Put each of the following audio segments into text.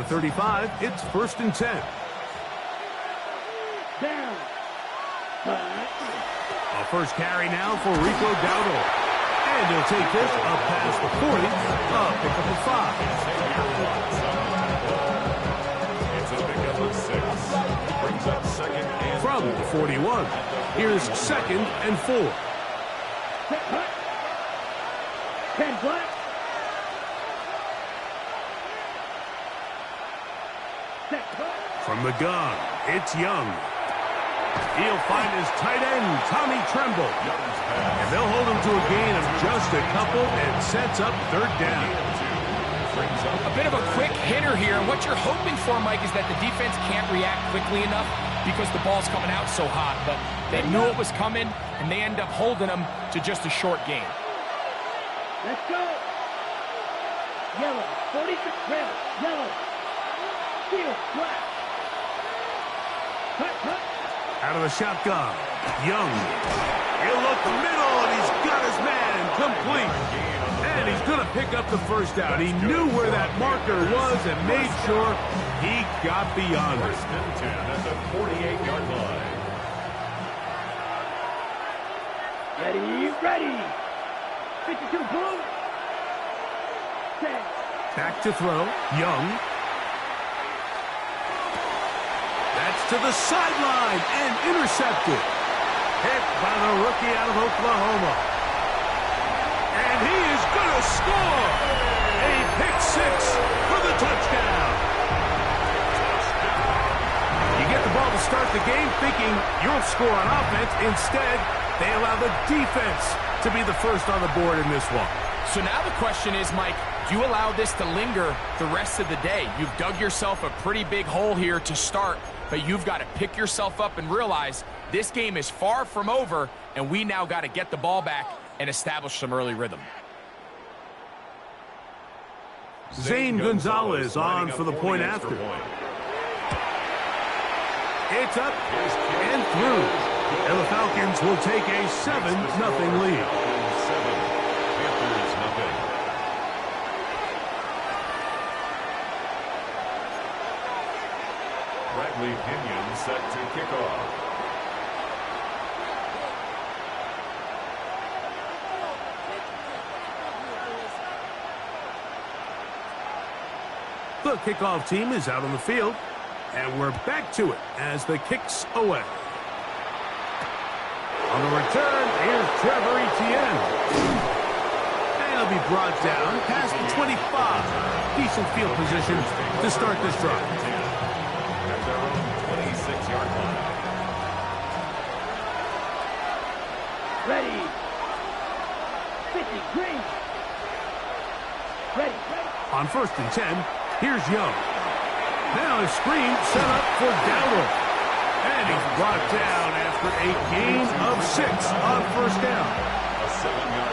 35, it's 1st and 10. Down. A first carry now for Rico Dowdle. And he'll take this up past the 40, pick up a 5. It's a pickup of 6. Brings up 2nd and From the 41, here's 2nd and 4. Set hut. 10 black. Set hut. From the gun, it's Young. He'll find his tight end, Tommy Tremble. And they'll hold him to a gain of just a couple and sets up 3rd down. A bit of a quick hitter here, and what you're hoping for, Mike, is that the defense can't react quickly enough because the ball's coming out so hot. But they knew it was coming, and they end up holding them to just a short gain. Let's go. Yellow. 46 trail. Yellow. Field. Black. Hut, hut. Out of the shotgun, Young. He'll look middle, and he's got his man complete. And he's going to pick up the 1st down. He knew where that marker was and made sure he got beyond it. 1st and 10 at the 48-yard line. Ready, ready. 52 blue. 10. Back to throw, Young. That's to the sideline and intercepted. Hit by the rookie out of Oklahoma. And he is going to score. A pick 6 for the touchdown. You get the ball to start the game thinking you'll score on offense. Instead, they allow the defense to be the first on the board in this one. So now the question is, Mike, do you allow this to linger the rest of the day? You've dug yourself a pretty big hole here to start, but you've got to pick yourself up and realize this game is far from over, and we now got to get the ball back and establish some early rhythm. Zane Gonzalez on for the point after. It's up and through. And the Falcons will take a 7-0 lead. Bradley Pinion set to kick off. The kickoff team is out on the field, and we're back to it as the kick's away. On the return, here's Trevor Etienne. And he'll be brought down past the 25. Decent field position to start this drive. At their own 26-yard line. Ready. 50 green. Ready. On 1st and 10, here's Young. Now a screen set up for Dowdle. And he's brought down after a gain of 6 on 1st down.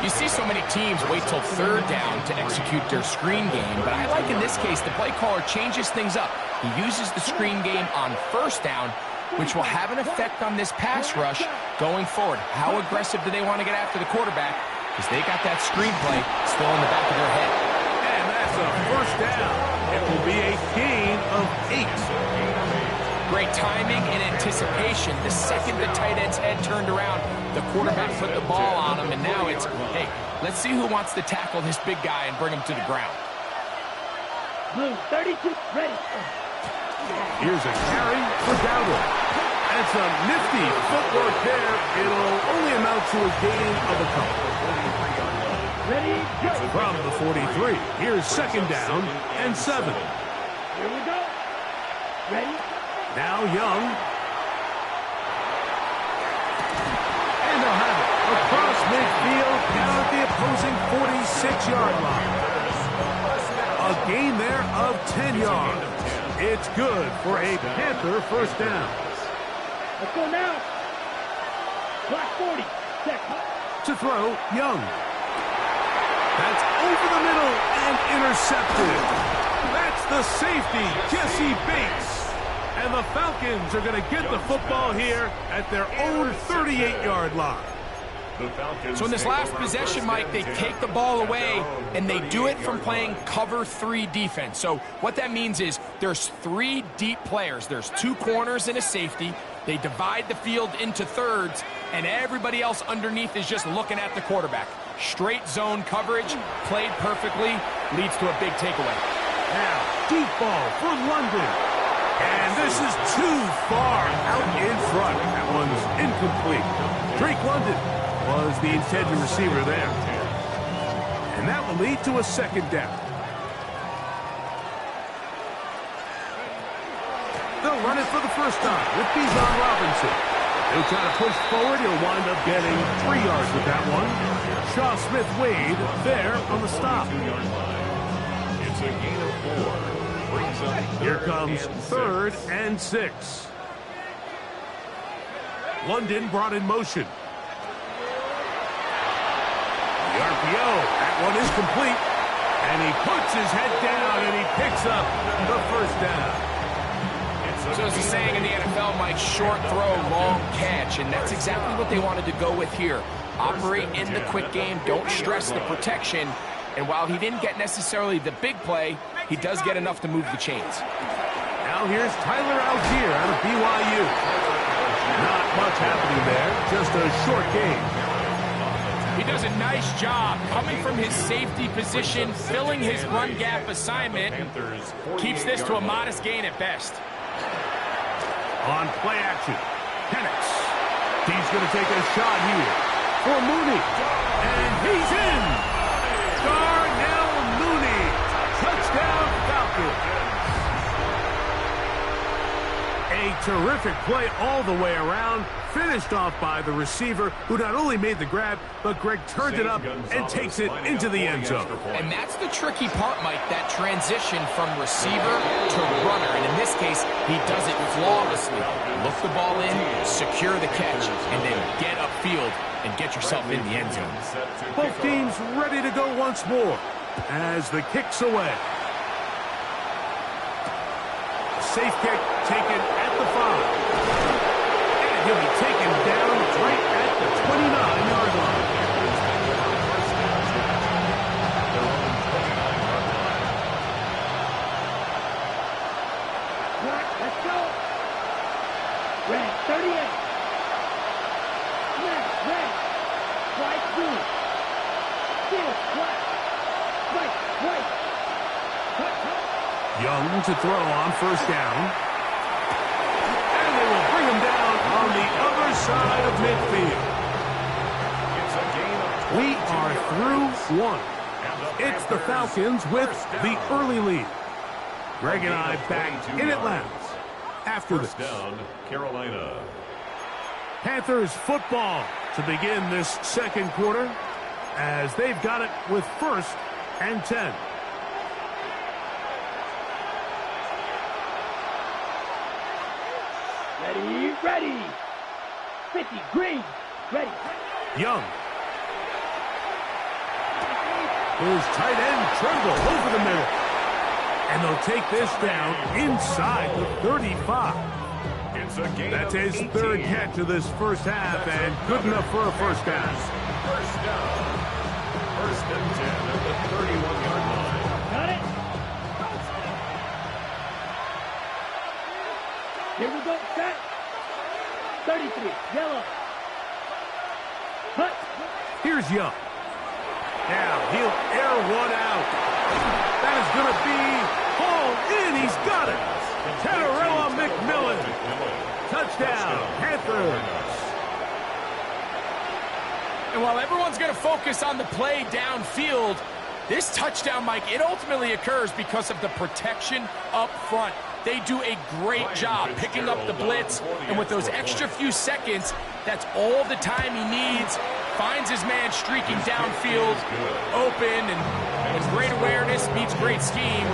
You see so many teams wait till 3rd down to execute their screen game, but I like in this case the play caller changes things up. He uses the screen game on 1st down, which will have an effect on this pass rush going forward. How aggressive do they want to get after the quarterback? Because they got that screen play still in the back of their head. And that's a 1st down. It will be a gain of 8. Great timing and anticipation. The second the tight end's head turned around, the quarterback put the ball on him, and now it's, hey, let's see who wants to tackle this big guy and bring him to the ground. Blue, 32, ready. Here's a carry for Dowdle. That's a nifty footwork there. It'll only amount to a gain of a couple. Ready, go. From the 43, here's 2nd down and 7. Here we go. Ready. Now Young. And they'll have it across midfield down at the opposing 46-yard line. A gain there of 10 yards. It's good for a Panther 1st down. Let's go now. Black 40. Second. To throw, Young. That's over the middle and intercepted. That's the safety, Jesse Bates. And the Falcons are going to get the football here at their own 38-yard line. So in this last possession, Mike, they take the ball away, and they do it from playing cover 3 defense. So what that means is there's 3 deep players. There's 2 corners and a safety. They divide the field into thirds, and everybody else underneath is just looking at the quarterback. Straight zone coverage, played perfectly, leads to a big takeaway. Now, deep ball for London. And this is too far out in front. That one's incomplete. Drake London was the intended receiver there. And that will lead to a second down. They'll run it for the first time with Bijan Robinson. He'll try to push forward. He'll wind up getting 3 yards with that one. Shaw Smith-Wade there on the stop. It's a gain of 4. Here comes 3rd and 6. London brought in motion. The RPO, that one is complete. And he puts his head down and he picks up the first down. So as the saying in the NFL, Mike, short throw, long catch, and that's exactly what they wanted to go with here. Operate in the quick game, don't stress the protection, and while he didn't get necessarily the big play, he does get enough to move the chains. Now here's Tyler Algier out of BYU. Not much happening there, just a short game. He does a nice job coming from his safety position, filling his run gap assignment, keeps this to a modest gain at best. On play action, Penix. He's going to take a shot here for Mooney. And he's in. Darnell Mooney. Touchdown Falcons. A terrific play all the way around. Finished off by the receiver, who not only made the grab, but Greg turned it up and takes it into the end zone. And that's the tricky part, Mike, that transition from receiver to runner. And in this case, he does it flawlessly. Look the ball in, secure the catch, and then get upfield and get yourself in the end zone. Both teams ready to go once more as the kick's away. Safe kick taken at the 5. He'll be taken down right at the 29-yard line. Let's go. Red, 38. Red. Right through. Field, right. Young to throw on first down. And they will bring him down on the other side of midfield. We are through 1. It's the Falcons with the early lead. Greg and I back in Atlanta after this. Down, Carolina. Panthers football to begin this second quarter as they've got it with 1st and 10. Ready. 50, Green, ready. Young. His tight end Tremble over the middle. And they'll take this down inside the 35. That's his 3rd catch of this first half, and good enough for a first down. First down. 1st and 10 at the 31-yard line. Got it. Here we go, set. 33, yellow. Hut. Here's Young. Now he'll air one out. That is going to be hauled in. He's got it. Teterella McMillan. Touchdown, Panthers. And while everyone's going to focus on the play downfield, this touchdown, Mike, it ultimately occurs because of the protection up front. They do a great job picking up the blitz, and with those extra few seconds, that's all the time he needs. Finds his man streaking downfield, open, and with great awareness meets great scheme.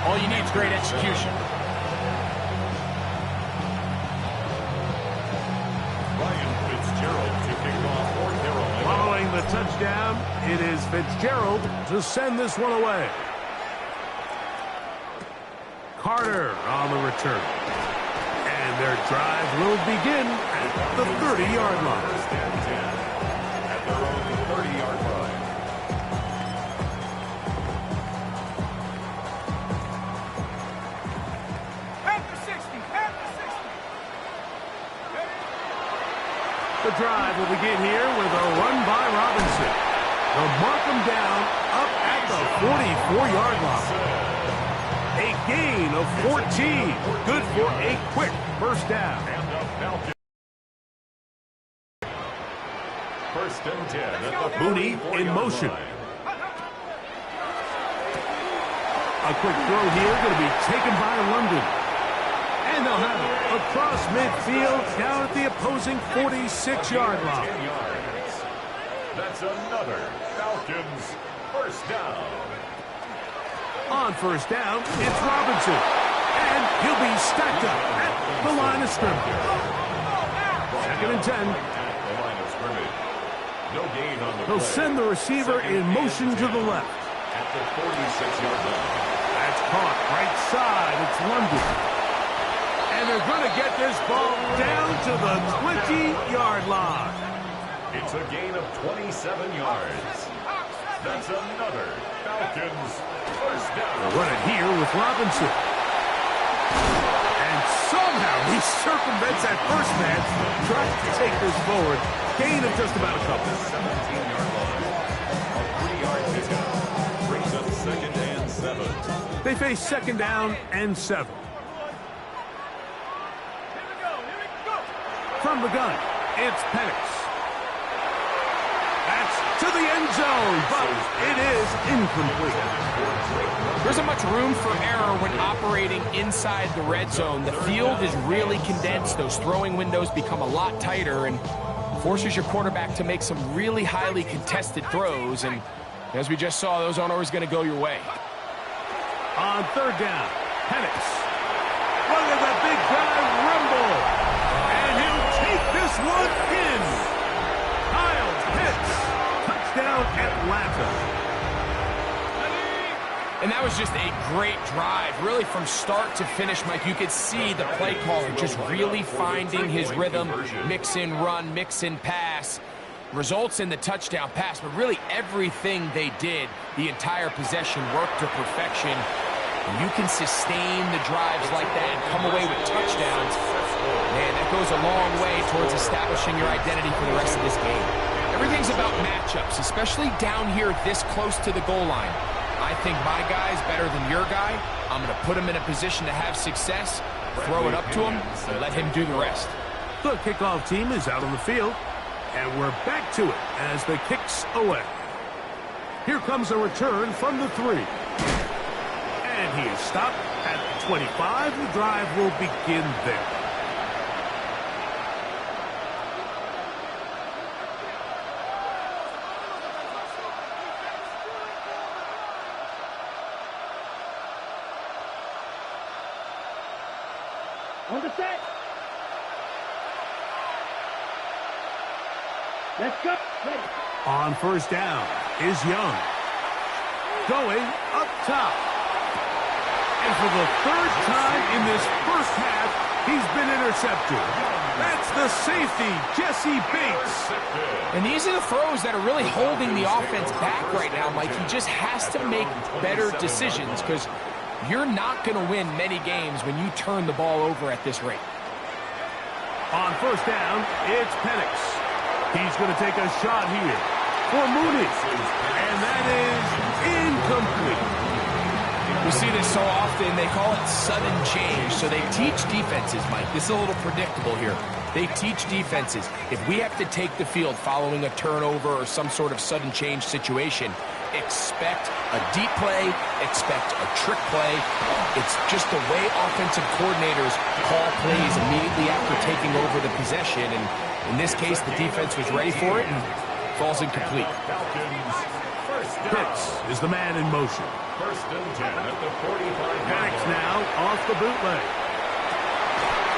All you need is great execution. Following the touchdown, it is Fitzgerald to send this one away. Carter on the return. And their drive will begin at the 30-yard line. their own 30-yard line. The drive will begin here with a run by Robinson. They'll mark him down up at the 44-yard line. A gain of 14. Good for a quick first down. First and 10 at the Mooney in motion. A quick throw here going to be taken by London. And they'll have it across midfield down at the opposing 46-yard line. That's another Falcons first down. On first down, it's Robinson. And he'll be stacked up at the line of scrimmage. Second and 10. At the line of scrimmage. No gain on the He'll play. send the receiver in motion to the left. At the 46-yard line. That's caught right side. It's London. And they're going to get this ball down to the 20-yard line. It's a gain of 27 yards. That's another Falcons first down. They'll run it here with Robinson. And somehow he circumvents that first man, tries to take this forward. Gain of just about a couple. 17-yard line. A 3-yard pickup. Brings up second and 7. They face second down and 7. From the gun, it's Penix. That's to the end zone, but it is incomplete. There isn't much room for error when operating inside the red zone. The field is really condensed. Those throwing windows become a lot tighter and forces your quarterback to make some really highly contested throws. And as we just saw, those aren't always going to go your way. On third down, Penix. Look at the big guy rumble. And he'll take this one in. Kyle Pitts. Touchdown, Atlanta. And that was just a great drive, really from start to finish, Mike. You could see the play caller just really finding his rhythm, mix in run, mix in pass, results in the touchdown pass. But really everything they did, the entire possession, worked to perfection. And you can sustain the drives like that and come away with touchdowns. Man, that goes a long way towards establishing your identity for the rest of this game. Everything's about matchups, especially down here this close to the goal line. I think my guy's better than your guy. I'm going to put him in a position to have success, throw it up to him, and let him do the rest. The kickoff team is out on the field, and we're back to it as the kicks away. Here comes a return from the 3. And he is stopped at the 25. The drive will begin there. On the set. Let's go. Ready. On first down is Young. Going up top. And for the third time in this first half, he's been intercepted. That's the safety, Jesse Bates. And these are the throws that are really holding the offense back right now, Mike. He just has to make better decisions because you're not going to win many games when you turn the ball over at this rate. On first down, it's Penix. He's going to take a shot here for Mooney. And that is incomplete. We see this so often, they call it sudden change. So they teach defenses, Mike. This is a little predictable here. They teach defenses. If we have to take the field following a turnover or some sort of sudden change situation, expect a deep play, expect a trick play. It's just the way offensive coordinators call plays immediately after taking over the possession. And in this case, the defense was ready for it and falls incomplete. Pitts is the man in motion. First and 10 at the 45. Penix now off the bootleg.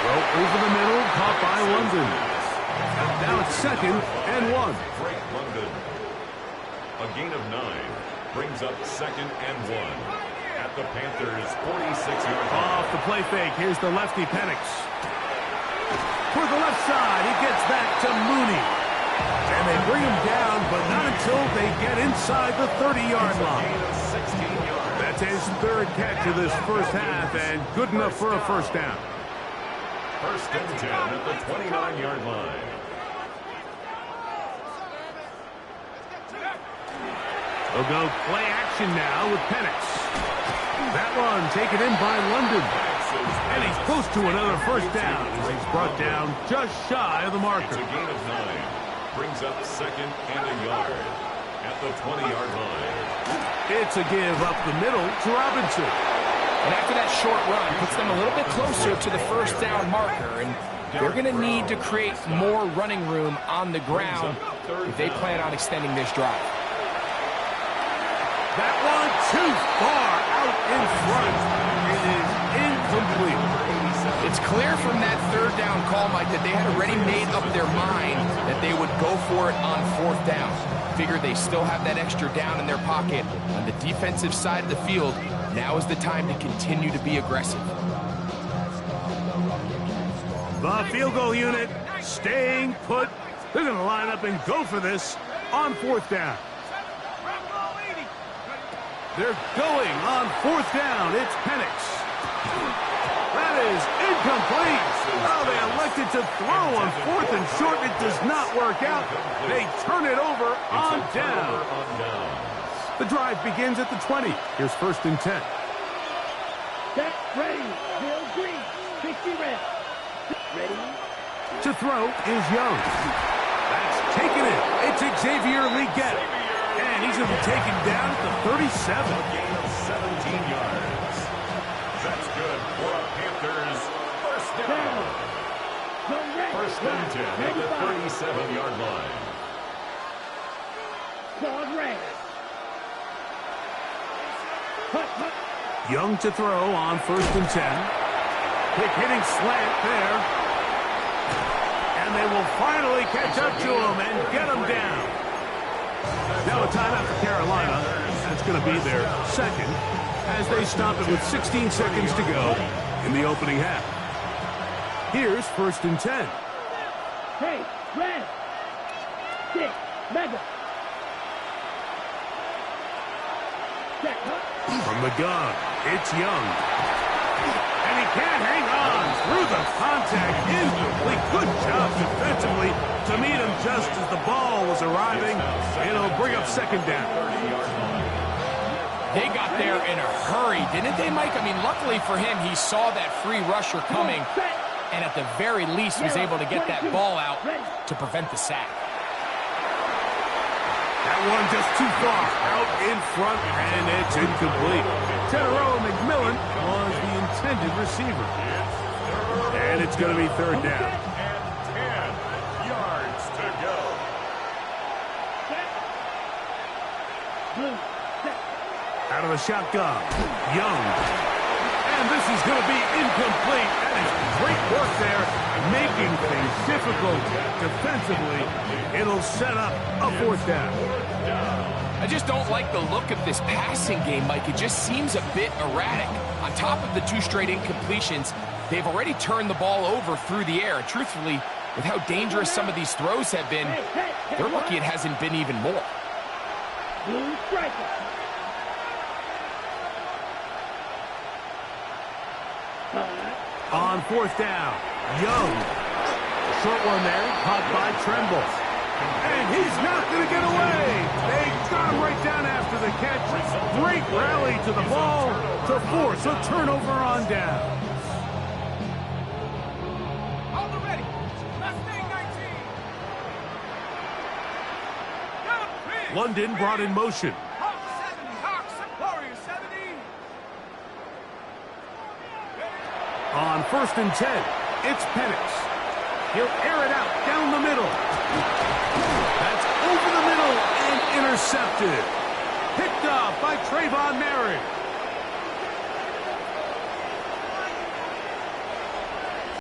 Well, over the middle, caught by London. Now it's second and 1. Frank London. A gain of 9 brings up second and 1 at the Panthers' 46-yard line. Off the play fake, here's the lefty Penix. For the left side, he gets back to Mooney. And they bring him down, but not until they get inside the 30-yard line. That's his third catch of this first half, and good enough for a first down. First and 10 at the 29-yard line. They'll go play action now with Penix. That one taken in by London. And he's close to another first down as he's brought down just shy of the marker. It's a gain of 9. Brings up second and a yard at the 20-yard line. It's a give up the middle to Robinson. And after that short run, puts them a little bit closer to the first down marker. And they're going to need to create more running room on the ground if they plan on extending this drive. That one too far out in front. It is incomplete. It's clear from that third down call, Mike, that they had already made up their mind that they would go for it on fourth down. Figure they still have that extra down in their pocket on the defensive side of the field. Now is the time to continue to be aggressive. The field goal unit staying put. They're going to line up and go for this on fourth down. They're going on fourth down. It's Penix. That is incomplete. Oh, they elected to throw on fourth and short. It does not work out. They turn it over on down. The drive begins at the 20. Here's first and 10. Set, ready. Bill Green. 60 red. Ready. To throw is Young. That's taken it. It's Xavier Legette. And he's going to be taken down at the 37. A gain of 17 yards. That's good for a Panthers first down. First and 10 at the 37-yard line. Claude Ray. Young to throw on first and 10. Quick hitting slant there. And they will finally catch up to him and get him down. Now a timeout for Carolina. That's going to be their second as they stop it with 16 seconds to go in the opening half. Here's first and 10. Hey, red. 6, mega. Check, From the gun, it's Young. And he can't hang on through the contact. Incomplete. Good job defensively to meet him just as the ball was arriving. It'll bring up second down. They got there in a hurry, didn't they, Mike? I mean, luckily for him, he saw that free rusher coming, and at the very least was able to get that ball out to prevent the sack. That one just too far out in front, and it's incomplete. Tenero McMillan was the intended receiver. And it's going to be third down. And 10 yards to go. Out of the shotgun, Young. And this is going to be incomplete. That is great work there, making things difficult defensively. It'll set up a fourth down. I just don't like the look of this passing game, Mike. It just seems a bit erratic. On top of the 2 straight incompletions, they've already turned the ball over through the air. And truthfully, with how dangerous some of these throws have been, they're lucky it hasn't been even more. Blue striker. On fourth down, Young. Short one there, caught by Tremble. And he's not going to get away. They got him right down after the catch. Great rally to the ball to force a turnover on down. Hold it ready. Last thing, 19. London brought in motion. Hawk 70, Hawks, Warrior 70. On first and 10, it's Penix. He'll air it out down the middle. That's over the middle and intercepted. Picked up by Trayvon Merrick.